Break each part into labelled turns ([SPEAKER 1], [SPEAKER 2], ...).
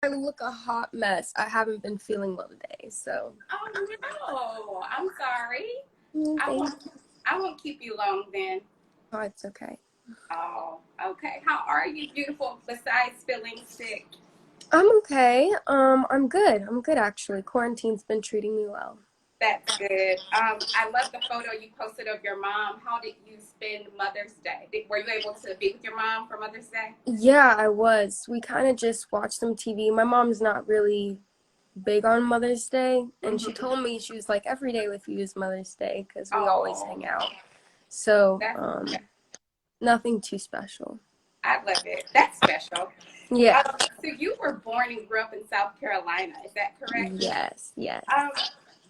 [SPEAKER 1] I look a hot mess. I haven't been feeling well today, so.
[SPEAKER 2] Oh no, I'm sorry. I
[SPEAKER 1] Thank
[SPEAKER 2] won't.
[SPEAKER 1] you.
[SPEAKER 2] I won't keep you long then.
[SPEAKER 1] Oh, it's okay.
[SPEAKER 2] Oh, okay. How are you, beautiful? Besides feeling sick,
[SPEAKER 1] I'm okay. I'm good. I'm good actually. Quarantine's been treating me well.
[SPEAKER 2] that's good. I love the photo you posted of your mom. How did you spend Mother's Day? Were you able to be with your mom for Mother's Day?
[SPEAKER 1] Yeah, I was. We kind of just watched some TV. My mom's not really big on Mother's Day, and she
[SPEAKER 2] Mm-hmm.
[SPEAKER 1] told me she was like, every day with you is Mother's Day because we always
[SPEAKER 2] Oh,
[SPEAKER 1] hang out. So,
[SPEAKER 2] that's.
[SPEAKER 1] nothing too special.
[SPEAKER 2] I love it. That's special.
[SPEAKER 1] Yeah.
[SPEAKER 2] So you were born and grew up in South Carolina. Is that correct?
[SPEAKER 1] Yes, yes.
[SPEAKER 2] Um,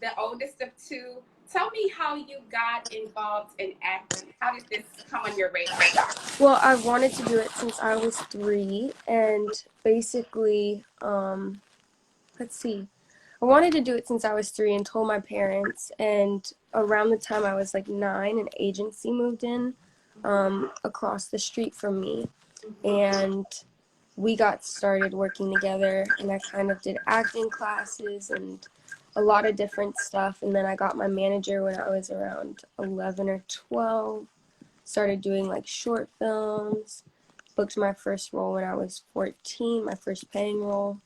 [SPEAKER 2] the oldest of two. Tell me how you got involved in acting. How did this come on your radar?
[SPEAKER 1] Well, I wanted to do it since I was 3, and basically, let's see. I wanted to do it since I was 3 and told my parents, and around the time I was like 9, an agency moved in across the street from me, and we got started working together, and I kind of did acting classes and a lot of different stuff, and then I got my manager when I was around 11 or 12, started doing like short films, booked my first role when I was 14, my first paying role,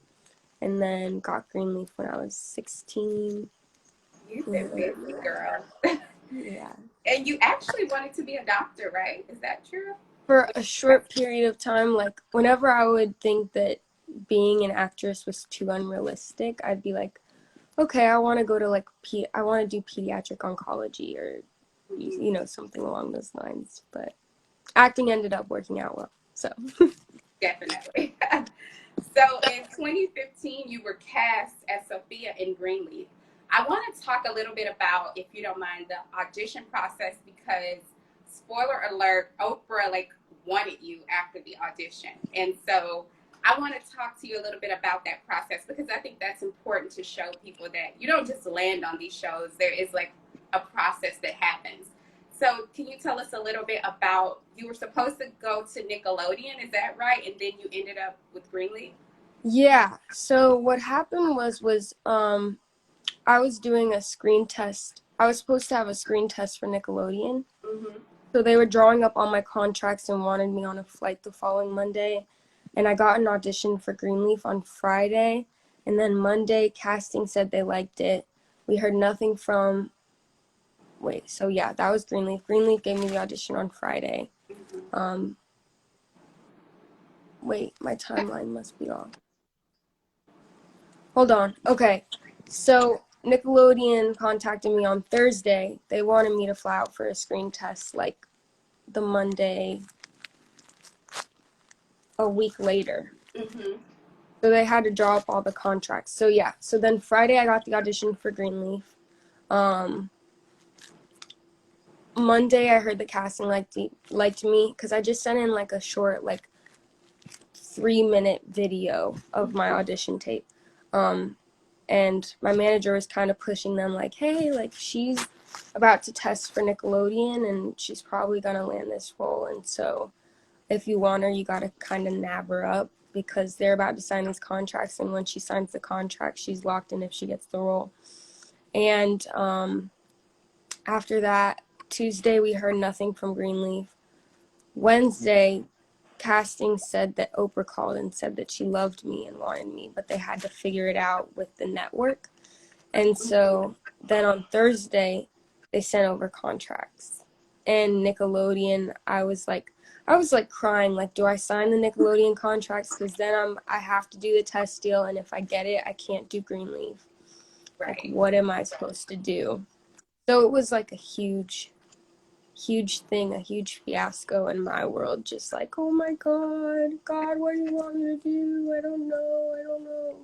[SPEAKER 1] and then got Greenleaf when I was 16.
[SPEAKER 2] You've been
[SPEAKER 1] And,
[SPEAKER 2] busy, girl.
[SPEAKER 1] yeah.
[SPEAKER 2] And you actually wanted to be a doctor, right? Is that true?
[SPEAKER 1] For a short period of time, like whenever I would think that being an actress was too unrealistic, I'd be like, okay, I want to go to like I want to do pediatric oncology or
[SPEAKER 2] Mm-hmm.
[SPEAKER 1] something along those lines. But acting ended up working out well. So,
[SPEAKER 2] Definitely. So in 2015, you were cast as Sophia in Greenleaf. I want to talk a little bit about, if you don't mind, the audition process because, spoiler alert, Oprah wanted you after the audition, and so I want to talk to you a little bit about that process because I think that's important to show people that you don't just land on these shows. There is like a process that happens. So, can you tell us a little bit about you were supposed to go to Nickelodeon, is that right? And then you ended up with Greenleaf?
[SPEAKER 1] yeah. So what happened was I was doing a screen test. I was supposed to have a screen test for Nickelodeon.
[SPEAKER 2] Mm-hmm.
[SPEAKER 1] So they were drawing up all my contracts and wanted me on a flight the following Monday. And I got an audition for Greenleaf on Friday. And then Monday, casting said they liked it. We heard nothing from. Wait, so yeah, that was Greenleaf. Greenleaf gave me the audition on Friday.
[SPEAKER 2] Mm-hmm.
[SPEAKER 1] Um, wait, my timeline must be off. Hold on. Okay. So Nickelodeon contacted me on Thursday. They wanted me to fly out for a screen test like the Monday a week later.
[SPEAKER 2] Mm-hmm.
[SPEAKER 1] So they had to draw up all the contracts. So yeah. So then Friday I got the audition for Greenleaf. Um, Monday I heard the casting liked me because I just sent in like a short like 3-minute video of my audition tape. Um, and my manager was kind of pushing them like, hey, like she's about to test for Nickelodeon and she's probably gonna land this role, and so if you want her, you gotta kind of nab her up because they're about to sign these contracts, and when she signs the contract, she's locked in if she gets the role. And after that, Tuesday we heard nothing from Greenleaf. Wednesday, casting said that Oprah called and said that she loved me and wanted me, but they had to figure it out with the network. And so then on Thursday, they sent over contracts. And Nickelodeon, I was like crying, like, do I sign the Nickelodeon contracts? Because then I have to do the test deal, and if I get it, I can't do Greenleaf. Like,
[SPEAKER 2] Right.
[SPEAKER 1] what am I supposed to do? So it was like a huge, huge thing, a huge fiasco in my world. Just like, oh my God, what do you want me to do? I don't know.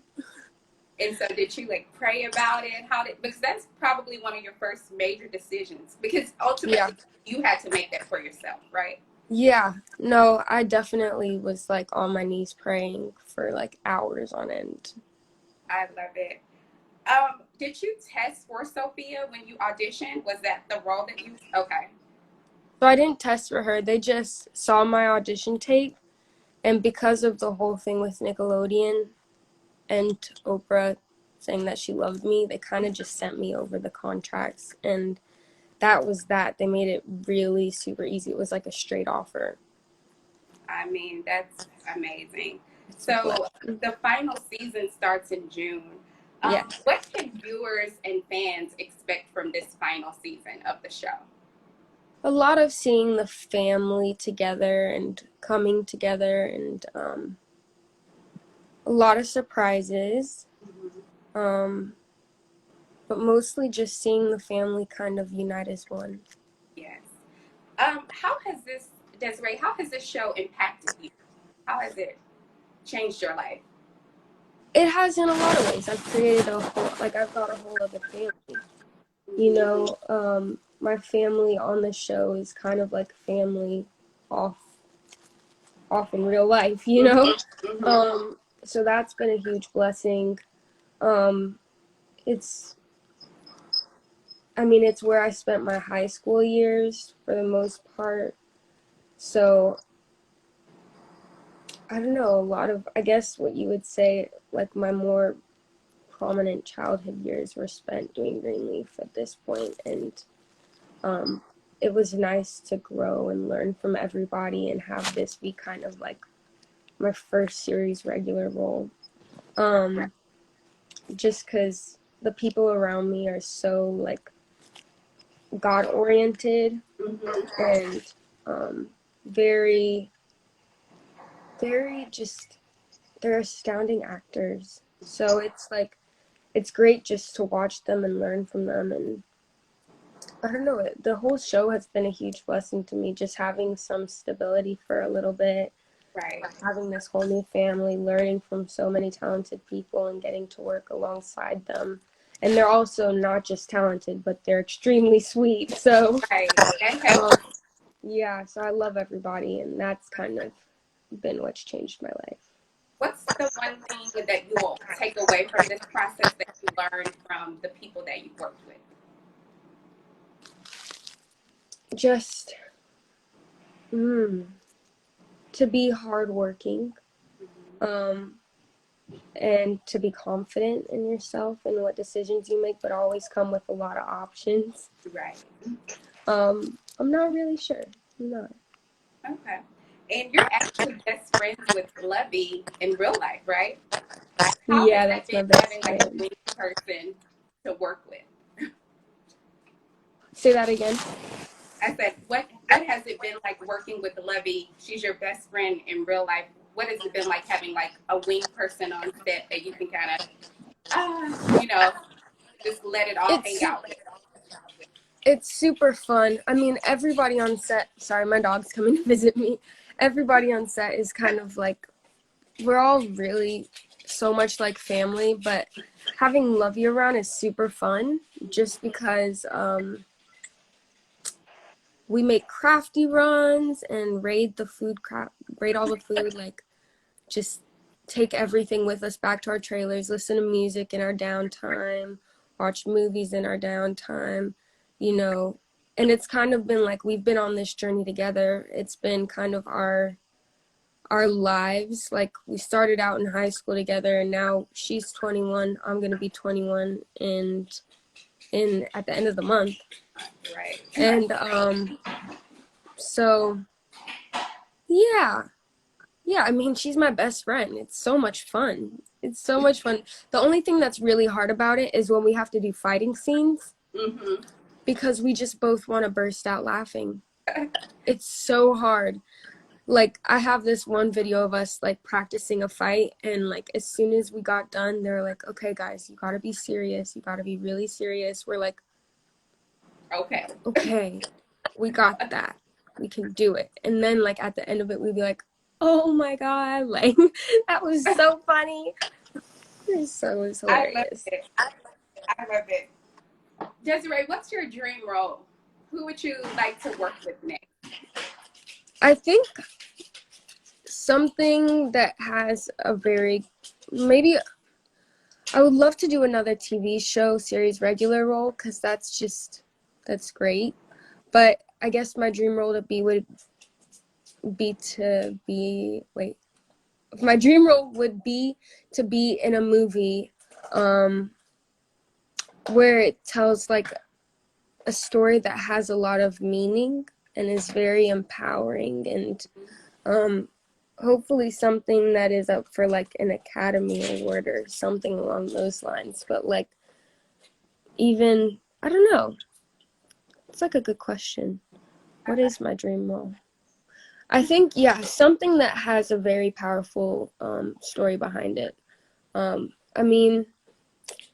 [SPEAKER 2] And so did you like pray about it? How did because that's probably one of your first major decisions because
[SPEAKER 1] Yeah.
[SPEAKER 2] ultimately you had to make that for yourself, right?
[SPEAKER 1] Yeah, no, I definitely was like on my knees praying for like hours on end.
[SPEAKER 2] I love it. Did you test for Sophia when you auditioned? Was that the role that you okay.
[SPEAKER 1] So I didn't test for her. They just saw my audition tape, and because of the whole thing with Nickelodeon, and Oprah saying that she loved me, they kind of just sent me over the contracts, and that was that. They made it really super easy. It was like a straight offer.
[SPEAKER 2] I mean, that's amazing.
[SPEAKER 1] It's a
[SPEAKER 2] So
[SPEAKER 1] blessing.
[SPEAKER 2] the final season starts in June.
[SPEAKER 1] Yeah.
[SPEAKER 2] What can viewers and fans expect from this final season of the show?
[SPEAKER 1] A lot of seeing the family together and coming together, and a lot of surprises. Um, but mostly just seeing the family kind of unite as one.
[SPEAKER 2] Yes. How has this, Desiree, how has this show impacted you? How has it changed your life?
[SPEAKER 1] It has in a lot of ways. I've created I've got a whole other family. You know, my family on the show is kind of like family off off in real life, you know? So that's been a huge blessing. Um, it's, I mean, it's where I spent my high school years for the most part. So I don't know, a lot of, I guess what you would say, like my more prominent childhood years were spent doing Greenleaf at this point, and um, it was nice to grow and learn from everybody and have this be kind of like my first series regular role. Just because the people around me are so like God oriented and very, very just, they're astounding actors. So it's like, it's great just to watch them and learn from them. And I don't know, the whole show has been a huge blessing to me, just having some stability for a little bit,
[SPEAKER 2] Right.
[SPEAKER 1] having this whole new family, learning from so many talented people and getting to work alongside them. And they're also not just talented, but they're extremely sweet. So,
[SPEAKER 2] Right. That helps.
[SPEAKER 1] um, yeah, so I love everybody, and that's kind of been what's changed my life.
[SPEAKER 2] What's the one thing that you will take away from this process that you learned from the people that you worked with?
[SPEAKER 1] Just to be hardworking, um, and to be confident in yourself and what decisions you make, but always come with a lot of options.
[SPEAKER 2] Right.
[SPEAKER 1] I'm not really sure. I'm not.
[SPEAKER 2] Okay. And you're actually best friends with Lovey in real life, right? How has
[SPEAKER 1] Yeah,
[SPEAKER 2] that
[SPEAKER 1] that's my
[SPEAKER 2] been
[SPEAKER 1] best
[SPEAKER 2] having like a
[SPEAKER 1] friend.
[SPEAKER 2] wing person to work with?
[SPEAKER 1] Say that again.
[SPEAKER 2] I said, what has it been like working with Lovey? She's your best friend in real life. What has it been like having like a wing person on set that you can kind of, you know, just let it all hang
[SPEAKER 1] It's
[SPEAKER 2] out with?
[SPEAKER 1] it's super fun. I mean, everybody on set. Sorry, my dog's coming to visit me. Everybody on set is kind of like, we're all really so much like family, but having Lovey around is super fun just because we make crafty runs and raid all the food, like just take everything with us back to our trailers, listen to music in our downtime, watch movies in our downtime, you know. And it's kind of been like we've been on this journey together. It's been kind of our lives. Like we started out in high school together, and now she's 21, I'm going to be 21 and in at the end of the month.
[SPEAKER 2] Right.
[SPEAKER 1] And so yeah. Yeah, I mean, she's my best friend. It's so much fun. It's so much fun. The only thing that's really hard about it is when we have to do fighting scenes
[SPEAKER 2] Mm-hmm.
[SPEAKER 1] because we just both want to burst out laughing. It's so hard. Like, I have this one video of us, like, practicing a fight, and, like, as soon as we got done, they're like, okay, guys, you gotta be serious. You gotta be really serious. We're like,
[SPEAKER 2] Okay.
[SPEAKER 1] okay, we got that. We can do it. And then, like, at the end of it, we'd be like, oh my God, like, that was so funny. So it was
[SPEAKER 2] I love
[SPEAKER 1] hilarious.
[SPEAKER 2] it. I love it. Desiree, what's your dream role? Who would you like to work with next?
[SPEAKER 1] I think something that has a very, maybe I would love to do another TV show series regular role because that's great. But I guess my dream role would be wait, my dream role would be to be in a movie where it tells like a story that has a lot of meaning and is very empowering, and hopefully something that is up for like an Academy Award or something along those lines. But like, even, I don't know, it's like a good question. What is my dream role? I think, yeah, something that has a very powerful story behind it. I mean,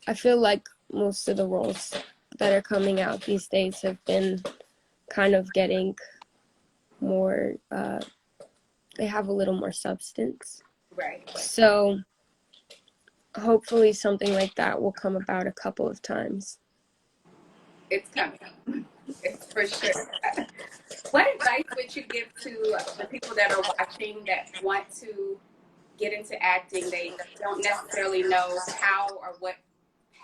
[SPEAKER 1] I feel like most of the roles that are coming out these days have been kind of getting more, they have a little more substance.
[SPEAKER 2] Right.
[SPEAKER 1] So hopefully something like that will come about a couple of times.
[SPEAKER 2] It's coming. It's for sure. What advice would you give to the people that are watching that want to get into acting? They don't necessarily know how or what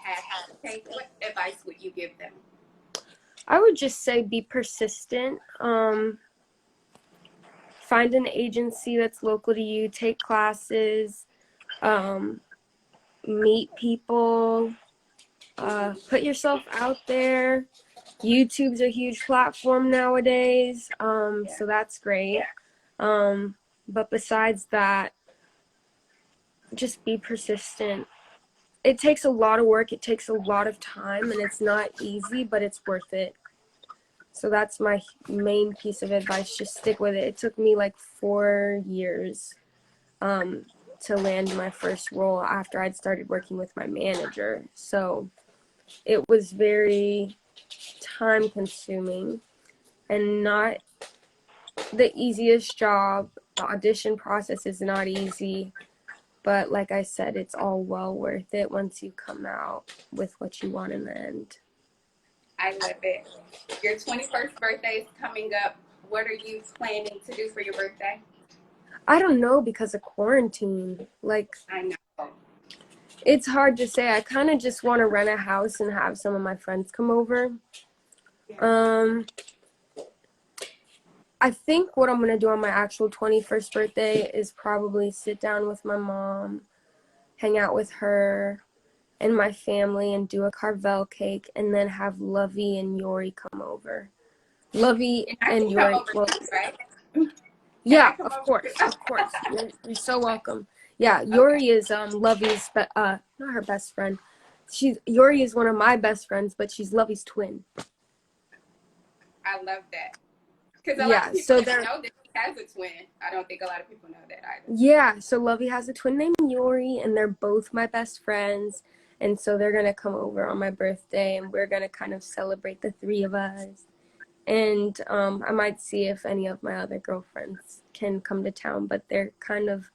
[SPEAKER 2] path to take. What advice would you give them?
[SPEAKER 1] I would just say be persistent. Find an agency that's local to you, take classes, meet people, put yourself out there. YouTube's a huge platform nowadays, so that's great. But besides that, just be persistent. It takes a lot of work, it takes a lot of time, and it's not easy, but it's worth it. So that's my main piece of advice. Just stick with it. It took me like 4 years to land my first role after I'd started working with my manager. So it was very time consuming and not the easiest job. The audition process is not easy, but like I said, it's all well worth it once you come out with what you want in the end.
[SPEAKER 2] I love it. Your 21st birthday is coming up. What are you planning to do for your birthday?
[SPEAKER 1] I don't know, because of quarantine. Like,
[SPEAKER 2] I know.
[SPEAKER 1] it's hard to say. I kind of just want to rent a house and have some of my friends come over. I think what I'm going to do on my actual 21st birthday is probably sit down with my mom, hang out with her and my family, and do a Carvel cake, and then have Lovey and Yori come over. Lovey
[SPEAKER 2] And I
[SPEAKER 1] and
[SPEAKER 2] can come
[SPEAKER 1] Yori,
[SPEAKER 2] over
[SPEAKER 1] well,
[SPEAKER 2] too, right? Can I
[SPEAKER 1] yeah,
[SPEAKER 2] come
[SPEAKER 1] of
[SPEAKER 2] over
[SPEAKER 1] course,
[SPEAKER 2] too?
[SPEAKER 1] of course. You're so welcome. Yeah,
[SPEAKER 2] Okay.
[SPEAKER 1] Yori is Lovey's, not her best friend. Yori is one of my best friends, but she's Lovey's twin.
[SPEAKER 2] I love that. Because a lot of
[SPEAKER 1] Yeah,
[SPEAKER 2] people
[SPEAKER 1] so
[SPEAKER 2] don't
[SPEAKER 1] they're
[SPEAKER 2] know that he has a twin. I don't think a lot of people know that either.
[SPEAKER 1] Yeah, so Lovey has a twin named Yori, and they're both my best friends. And so they're going to come over on my birthday, and we're going to kind of celebrate the three of us. And I might see if any of my other girlfriends can come to town, but they're kind of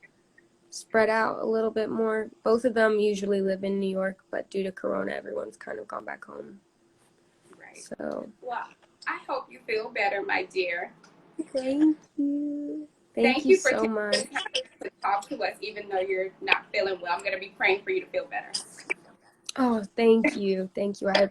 [SPEAKER 1] spread out a little bit more. Both of them usually live in New York, but due to Corona, everyone's kind of gone back home.
[SPEAKER 2] Right.
[SPEAKER 1] So,
[SPEAKER 2] Well, I hope you feel better, my dear.
[SPEAKER 1] thank you. Thank
[SPEAKER 2] Thank
[SPEAKER 1] you
[SPEAKER 2] you for
[SPEAKER 1] so
[SPEAKER 2] taking
[SPEAKER 1] much.
[SPEAKER 2] the time to talk to us, even though you're not feeling well. I'm going to be praying for you to feel better.
[SPEAKER 1] Oh, thank you. Thank you. I